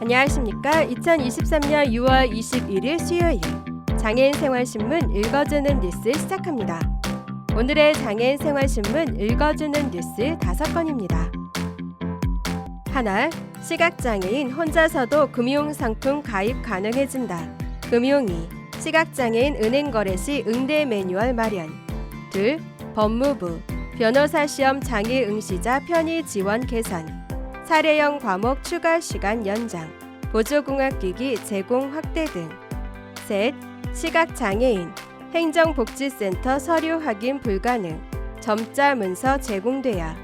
안녕하십니까. 2023년 6월 21일 수요일 장애인 생활신문 읽어주는 뉴스 시작합니다. 오늘의 장애인 생활신문 읽어주는 뉴스 5건입니다. 하나, 시각장애인 혼자서도 금융상품 가입 가능해진다. 금융위, 시각장애인 은행거래 시 응대 매뉴얼 마련. 둘, 법무부, 변호사 시험 장애 응시자 편의 지원 개선. 사례형 과목 추가 시간 연장, 보조공학기기 제공 확대 등. 셋, 시각장애인, 행정복지센터 서류 확인 불가능, 점자 문서 제공돼야.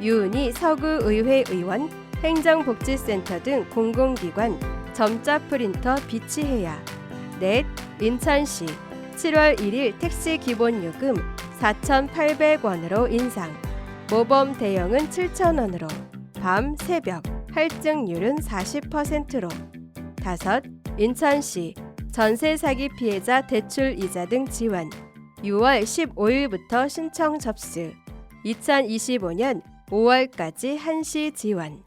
유은희 서구의회 의원, 행정복지센터 등 공공기관 점자 프린터 비치해야. 넷, 인천시 7월 1일 택시 기본요금 4,800원으로 인상, 모범 대형은 7,000원으로, 밤, 새벽, 할증률은 40%로. 다섯, 인천시 전세 사기 피해자 대출 이자 등 지원, 6월 15일부터 신청 접수, 2025년 5월까지 한시 지원.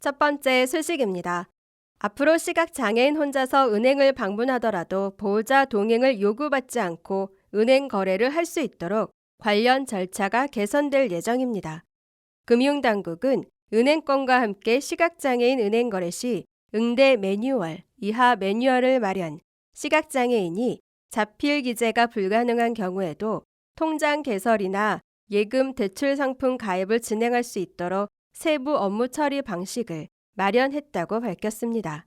첫 번째 소식입니다. 앞으로 시각장애인 혼자서 은행을 방문하더라도 보호자 동행을 요구받지 않고 은행 거래를 할 수 있도록 관련 절차가 개선될 예정입니다. 금융당국은 은행권과 함께 시각장애인 은행 거래 시 응대 매뉴얼, 이하 매뉴얼을 마련, 시각장애인이 자필 기재가 불가능한 경우에도 통장 개설이나 예금 대출 상품 가입을 진행할 수 있도록 세부 업무 처리 방식을 마련했다고 밝혔습니다.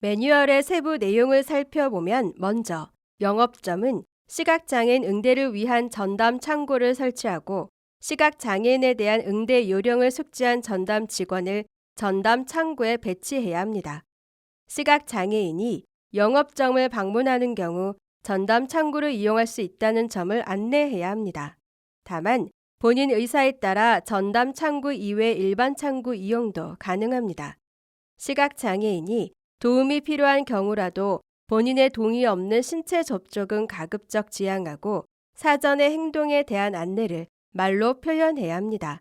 매뉴얼의 세부 내용을 살펴보면 먼저 영업점은 시각장애인 응대를 위한 전담 창구를 설치하고 시각장애인에 대한 응대 요령을 숙지한 전담 직원을 전담 창구에 배치해야 합니다. 시각장애인이 영업점을 방문하는 경우 전담 창구를 이용할 수 있다는 점을 안내해야 합니다. 다만 본인 의사에 따라 전담 창구 이외 일반 창구 이용도 가능합니다. 시각장애인이 도움이 필요한 경우라도 본인의 동의 없는 신체 접촉은 가급적 지양하고 사전의 행동에 대한 안내를 말로 표현해야 합니다.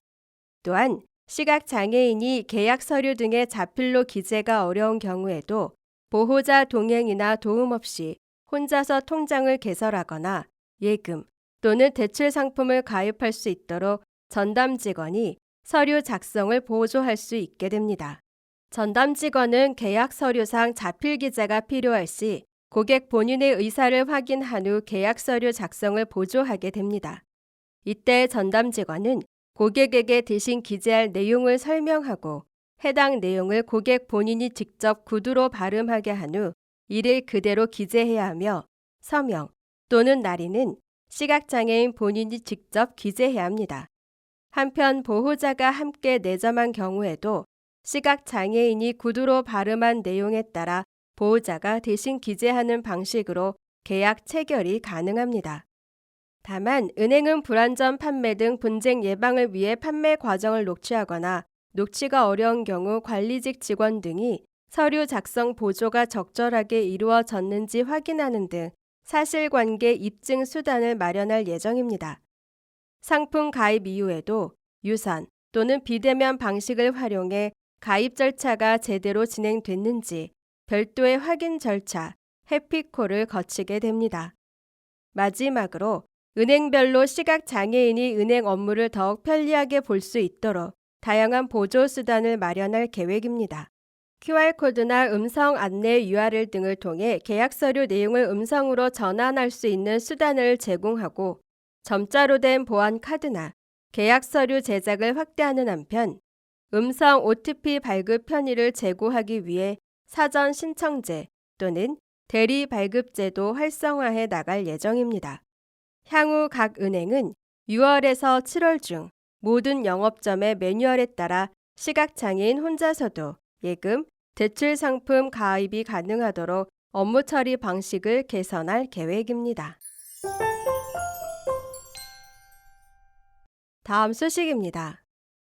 또한 시각장애인이 계약 서류 등의 자필로 기재가 어려운 경우에도 보호자 동행이나 도움 없이 혼자서 통장을 개설하거나 예금 또는 대출 상품을 가입할 수 있도록 전담 직원이 서류 작성을 보조할 수 있게 됩니다. 전담 직원은 계약 서류상 자필 기재가 필요할 시 고객 본인의 의사를 확인한 후 계약 서류 작성을 보조하게 됩니다. 이때 전담 직원은 고객에게 대신 기재할 내용을 설명하고 해당 내용을 고객 본인이 직접 구두로 발음하게 한 후 이를 그대로 기재해야 하며 서명 또는 날인은 시각장애인 본인이 직접 기재해야 합니다. 한편 보호자가 함께 내점한 경우에도 시각장애인이 구두로 발음한 내용에 따라 보호자가 대신 기재하는 방식으로 계약 체결이 가능합니다. 다만 은행은 불안전 판매 등 분쟁 예방을 위해 판매 과정을 녹취하거나 녹취가 어려운 경우 관리직 직원 등이 서류 작성 보조가 적절하게 이루어졌는지 확인하는 등 사실관계 입증 수단을 마련할 예정입니다. 상품 가입 이후에도 유선 또는 비대면 방식을 활용해 가입 절차가 제대로 진행됐는지 별도의 확인 절차, 해피콜을 거치게 됩니다. 마지막으로 은행별로 시각장애인이 은행 업무를 더욱 편리하게 볼 수 있도록 다양한 보조 수단을 마련할 계획입니다. QR코드나 음성 안내 URL 등을 통해 계약 서류 내용을 음성으로 전환할 수 있는 수단을 제공하고 점자로 된 보안 카드나 계약 서류 제작을 확대하는 한편 음성 OTP 발급 편의를 제고하기 위해 사전 신청제 또는 대리 발급제도 활성화해 나갈 예정입니다. 향후 각 은행은 6월에서 7월 중 모든 영업점의 매뉴얼에 따라 시각장애인 혼자서도 예금, 대출 상품 가입이 가능하도록 업무 처리 방식을 개선할 계획입니다. 다음 소식입니다.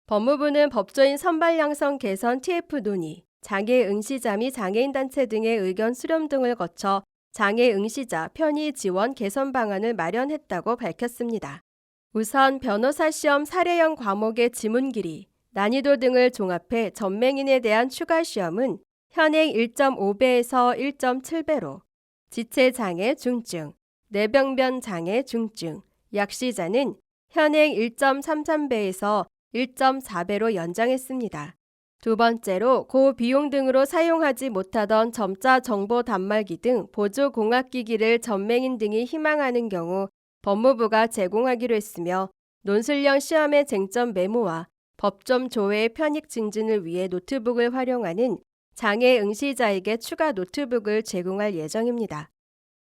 법무부는 법조인 선발 양성 개선 TF 논의, 장애 응시자 및 장애인 단체 등의 의견 수렴 등을 거쳐 장애 응시자 편의 지원 개선 방안을 마련했다고 밝혔습니다. 우선 변호사 시험 사례형 과목의 지문 길이, 난이도 등을 종합해 전맹인에 대한 추가 시험은 현행 1.5배에서 1.7배로, 지체장애 중증, 뇌병변 장애 중증, 약시자는 현행 1.33배에서 1.4배로 연장했습니다. 두 번째로 고비용 등으로 사용하지 못하던 점자 정보 단말기 등 보조공학기기를 전맹인 등이 희망하는 경우 법무부가 제공하기로 했으며, 논술형 시험의 쟁점 메모와 법점 조회의 편익 증진을 위해 노트북을 활용하는 장애 응시자에게 추가 노트북을 제공할 예정입니다.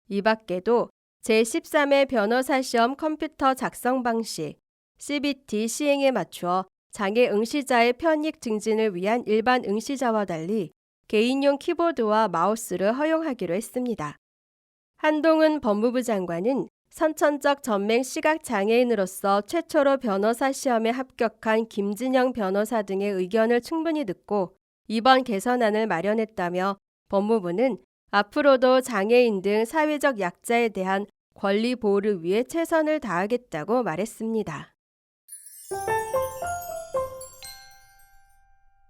이 밖에도 제13회 변호사 시험 컴퓨터 작성 방식, CBT 시행에 맞추어 장애 응시자의 편익 증진을 위한 일반 응시자와 달리 개인용 키보드와 마우스를 허용하기로 했습니다. 한동훈 법무부 장관은 선천적 전맹 시각장애인으로서 최초로 변호사 시험에 합격한 김진영 변호사 등의 의견을 충분히 듣고 이번 개선안을 마련했다며, 법무부는 앞으로도 장애인 등 사회적 약자에 대한 권리 보호를 위해 최선을 다하겠다고 말했습니다.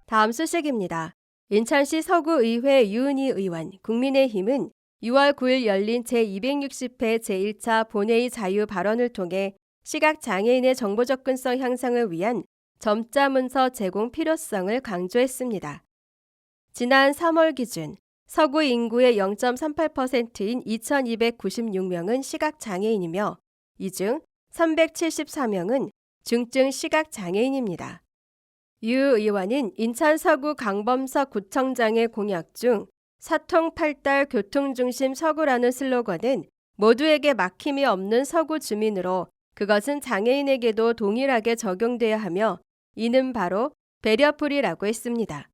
다음 소식입니다. 인천시 서구의회 유은희 의원, 국민의힘은 6월 9일 열린 제260회 제1차 본회의 자유 발언을 통해 시각장애인의 정보 접근성 향상을 위한 점자 문서 제공 필요성을 강조했습니다. 지난 3월 기준 서구 인구의 0.38%인 2,296명은 시각장애인이며 이 중 374명은 중증 시각장애인입니다. 유 의원은 인천 서구 강범석 구청장의 공약 중 사통팔달 교통중심 서구라는 슬로건은 모두에게 막힘이 없는 서구 주민으로 그것은 장애인에게도 동일하게 적용돼야 하며, 이는 바로 배리어프리라고 했습니다.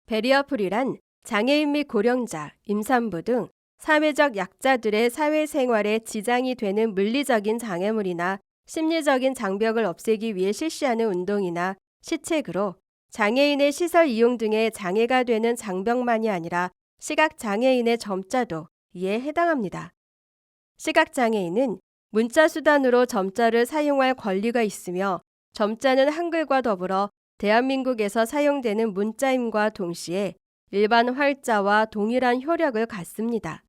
배리어프리란 장애인 및 고령자, 임산부 등 사회적 약자들의 사회생활에 지장이 되는 물리적인 장애물이나 심리적인 장벽을 없애기 위해 실시하는 운동이나 시책으로 장애인의 시설 이용 등의 장애가 되는 장벽만이 아니라 시각장애인의 점자도 이에 해당합니다. 시각장애인은 문자수단으로 점자를 사용할 권리가 있으며, 점자는 한글과 더불어 대한민국에서 사용되는 문자임과 동시에 일반 활자와 동일한 효력을 갖습니다.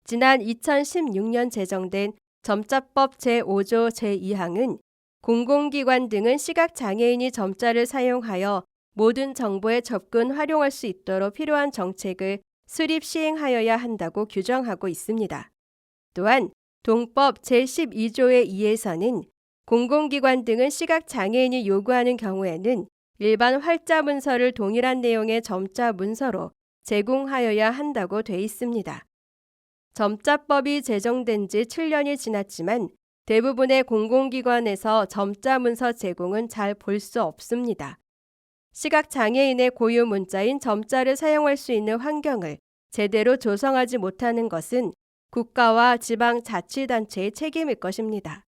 지난 2016년 제정된 점자법 제5조 제2항은 공공기관 등은 시각장애인이 점자를 사용하여 모든 정보에 접근 활용할 수 있도록 필요한 정책을 수립 시행하여야 한다고 규정하고 있습니다. 또한 동법 제12조에 의해서는 공공기관 등은 시각장애인이 요구하는 경우에는 일반 활자 문서를 동일한 내용의 점자 문서로 제공하여야 한다고 돼 있습니다. 점자법이 제정된 지 7년이 지났지만 대부분의 공공기관에서 점자 문서 제공은 잘 볼 수 없습니다. 시각장애인의 고유 문자인 점자를 사용할 수 있는 환경을 제대로 조성하지 못하는 것은 국가와 지방자치단체의 책임일 것입니다.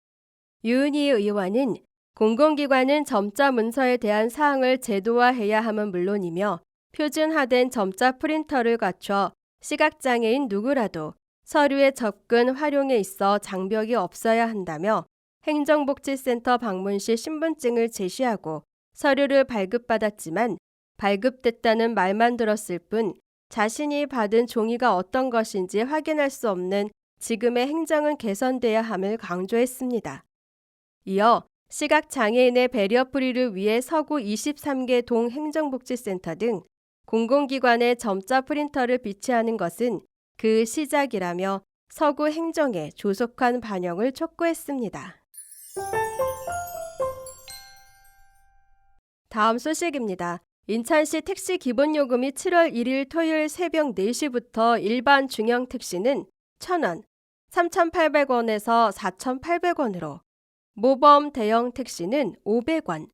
유은희 의원은 공공기관은 점자 문서에 대한 사항을 제도화해야 함은 물론이며 표준화된 점자 프린터를 갖춰 시각장애인 누구라도 서류의 접근 활용에 있어 장벽이 없어야 한다며, 행정복지센터 방문 시 신분증을 제시하고 서류를 발급받았지만 발급됐다는 말만 들었을 뿐 자신이 받은 종이가 어떤 것인지 확인할 수 없는 지금의 행정은 개선돼야 함을 강조했습니다. 이어 시각장애인의 배리어프리를 위해 서구 23개 동 행정복지센터 등 공공기관에 점자 프린터를 비치하는 것은 그 시작이라며 서구 행정에 조속한 반영을 촉구했습니다. 다음 소식입니다. 인천시 택시 기본요금이 7월 1일 토요일 새벽 4시부터 일반 중형 택시는 1,000원, 3,800원에서 4,800원으로, 모범 대형 택시는 500원,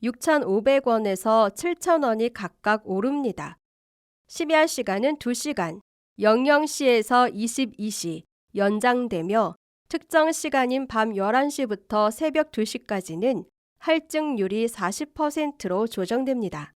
6,500원에서 7,000원이 각각 오릅니다. 심야 시간은 2시간, 00시에서 22시 연장되며 특정 시간인 밤 11시부터 새벽 2시까지는 할증률이 40%로 조정됩니다.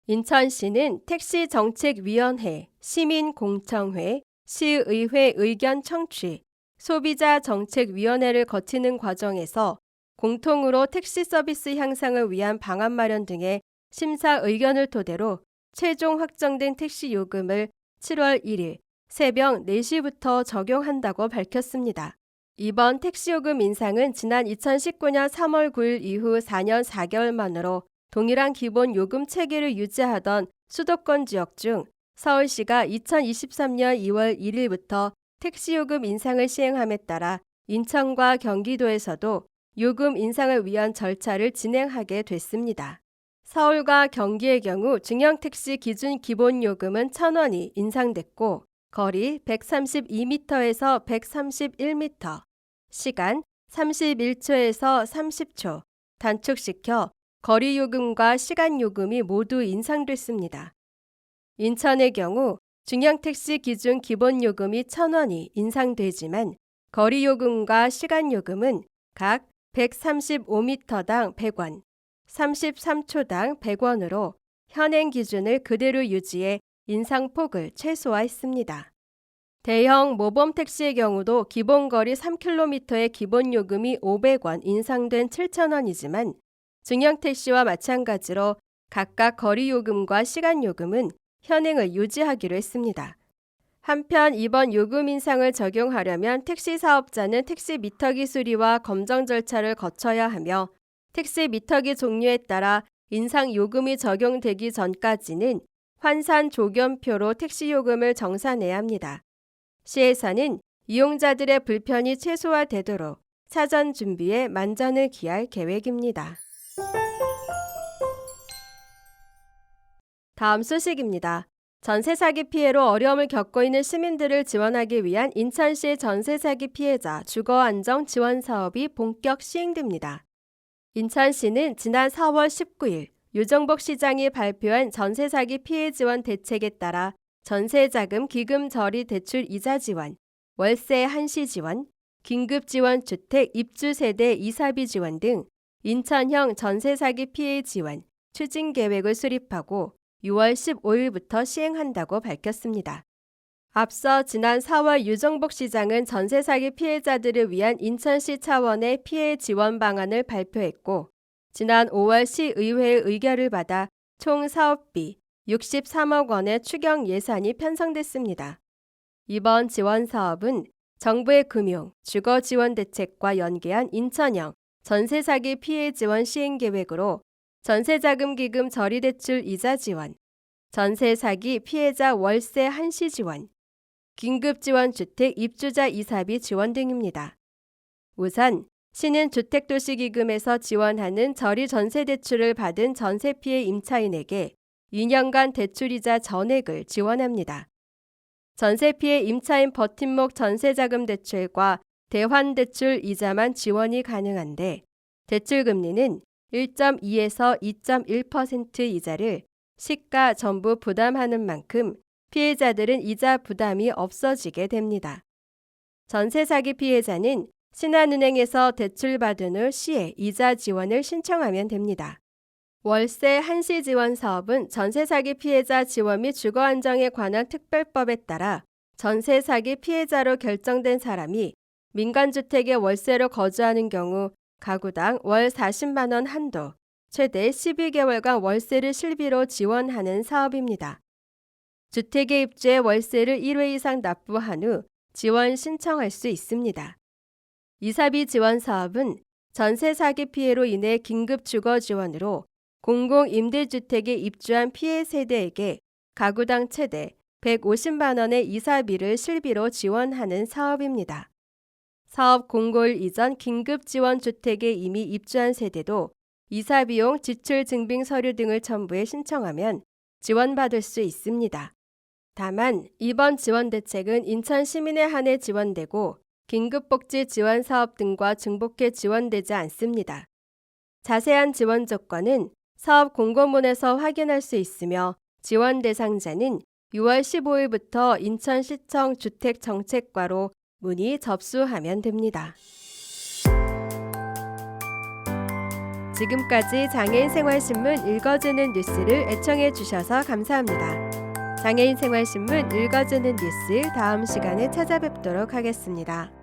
인천시는 택시정책위원회, 시민공청회, 시의회 의견 청취, 소비자정책위원회를 거치는 과정에서 공통으로 택시 서비스 향상을 위한 방안 마련 등의 심사 의견을 토대로 최종 확정된 택시 요금을 7월 1일 새벽 4시부터 적용한다고 밝혔습니다. 이번 택시요금 인상은 지난 2019년 3월 9일 이후 4년 4개월 만으로 동일한 기본 요금 체계를 유지하던 수도권 지역 중 서울시가 2023년 2월 1일부터 택시요금 인상을 시행함에 따라 인천과 경기도에서도 요금 인상을 위한 절차를 진행하게 됐습니다. 서울과 경기의 경우 중형택시 기준 기본요금은 1,000원이 인상됐고 거리 132m에서 131m, 시간 31초에서 30초 단축시켜 거리요금과 시간요금이 모두 인상됐습니다. 인천의 경우 중형택시 기준 기본요금이 1,000원이 인상되지만 거리요금과 시간요금은 각 135m당 100원, 33초당 100원으로 현행 기준을 그대로 유지해 인상폭을 최소화했습니다. 대형 모범택시의 경우도 기본거리 3km의 기본요금이 500원 인상된 7,000원이지만 중형택시와 마찬가지로 각각 거리요금과 시간요금은 현행을 유지하기로 했습니다. 한편 이번 요금 인상을 적용하려면 택시 사업자는 택시 미터기 수리와 검정 절차를 거쳐야 하며 택시 미터기 종류에 따라 인상 요금이 적용되기 전까지는 환산 조견표로 택시 요금을 정산해야 합니다. 시에서는 이용자들의 불편이 최소화되도록 사전 준비에 만전을 기할 계획입니다. 다음 소식입니다. 전세 사기 피해로 어려움을 겪고 있는 시민들을 지원하기 위한 인천시 전세 사기 피해자 주거 안정 지원 사업이 본격 시행됩니다. 인천시는 지난 4월 19일 유정복 시장이 발표한 전세 사기 피해 지원 대책에 따라 전세자금 기금 저리 대출 이자 지원, 월세 한시 지원, 긴급 지원 주택 입주 세대 이사비 지원 등 인천형 전세 사기 피해 지원 추진 계획을 수립하고 6월 15일부터 시행한다고 밝혔습니다. 앞서 지난 4월 유정복 시장은 전세 사기 피해자들을 위한 인천시 차원의 피해 지원 방안을 발표했고 지난 5월 시의회의 의결을 받아 총 사업비 63억 원의 추경 예산이 편성됐습니다. 이번 지원 사업은 정부의 금융, 주거 지원 대책과 연계한 인천형 전세 사기 피해 지원 시행 계획으로 전세자금 기금 저리 대출 이자 지원, 전세 사기 피해자 월세 한시 지원, 긴급 지원 주택 입주자 이사비 지원 등입니다. 우선 시는 주택도시기금에서 지원하는 저리 전세 대출을 받은 전세 피해 임차인에게 2년간 대출이자 전액을 지원합니다. 전세 피해 임차인 버팀목 전세자금 대출과 대환대출 이자만 지원이 가능한데 대출 금리는 1.2에서 2.1% 이자를 시가 전부 부담하는 만큼 피해자들은 이자 부담이 없어지게 됩니다. 전세 사기 피해자는 신한은행에서 대출받은 후 시에 이자 지원을 신청하면 됩니다. 월세 한시 지원 사업은 전세 사기 피해자 지원 및 주거 안정에 관한 특별법에 따라 전세 사기 피해자로 결정된 사람이 민간주택에 월세로 거주하는 경우 가구당 월 40만 원 한도, 최대 12개월간 월세를 실비로 지원하는 사업입니다. 주택에 입주해 월세를 1회 이상 납부한 후 지원 신청할 수 있습니다. 이사비 지원 사업은 전세 사기 피해로 인해 긴급 주거 지원으로 공공임대주택에 입주한 피해 세대에게 가구당 최대 150만 원의 이사비를 실비로 지원하는 사업입니다. 사업 공고일 이전 긴급 지원 주택에 이미 입주한 세대도 이사비용 지출 증빙 서류 등을 첨부해 신청하면 지원받을 수 있습니다. 다만 이번 지원 대책은 인천 시민에 한해 지원되고 긴급복지 지원 사업 등과 중복해 지원되지 않습니다. 자세한 지원 조건은 사업 공고문에서 확인할 수 있으며 지원 대상자는 6월 15일부터 인천시청 주택정책과로 문의 접수하면 됩니다. 지금까지 장애인생활신문 읽어주는 뉴스를 애청해 주셔서 감사합니다. 장애인생활신문 읽어주는 뉴스 다음 시간에 찾아뵙도록 하겠습니다.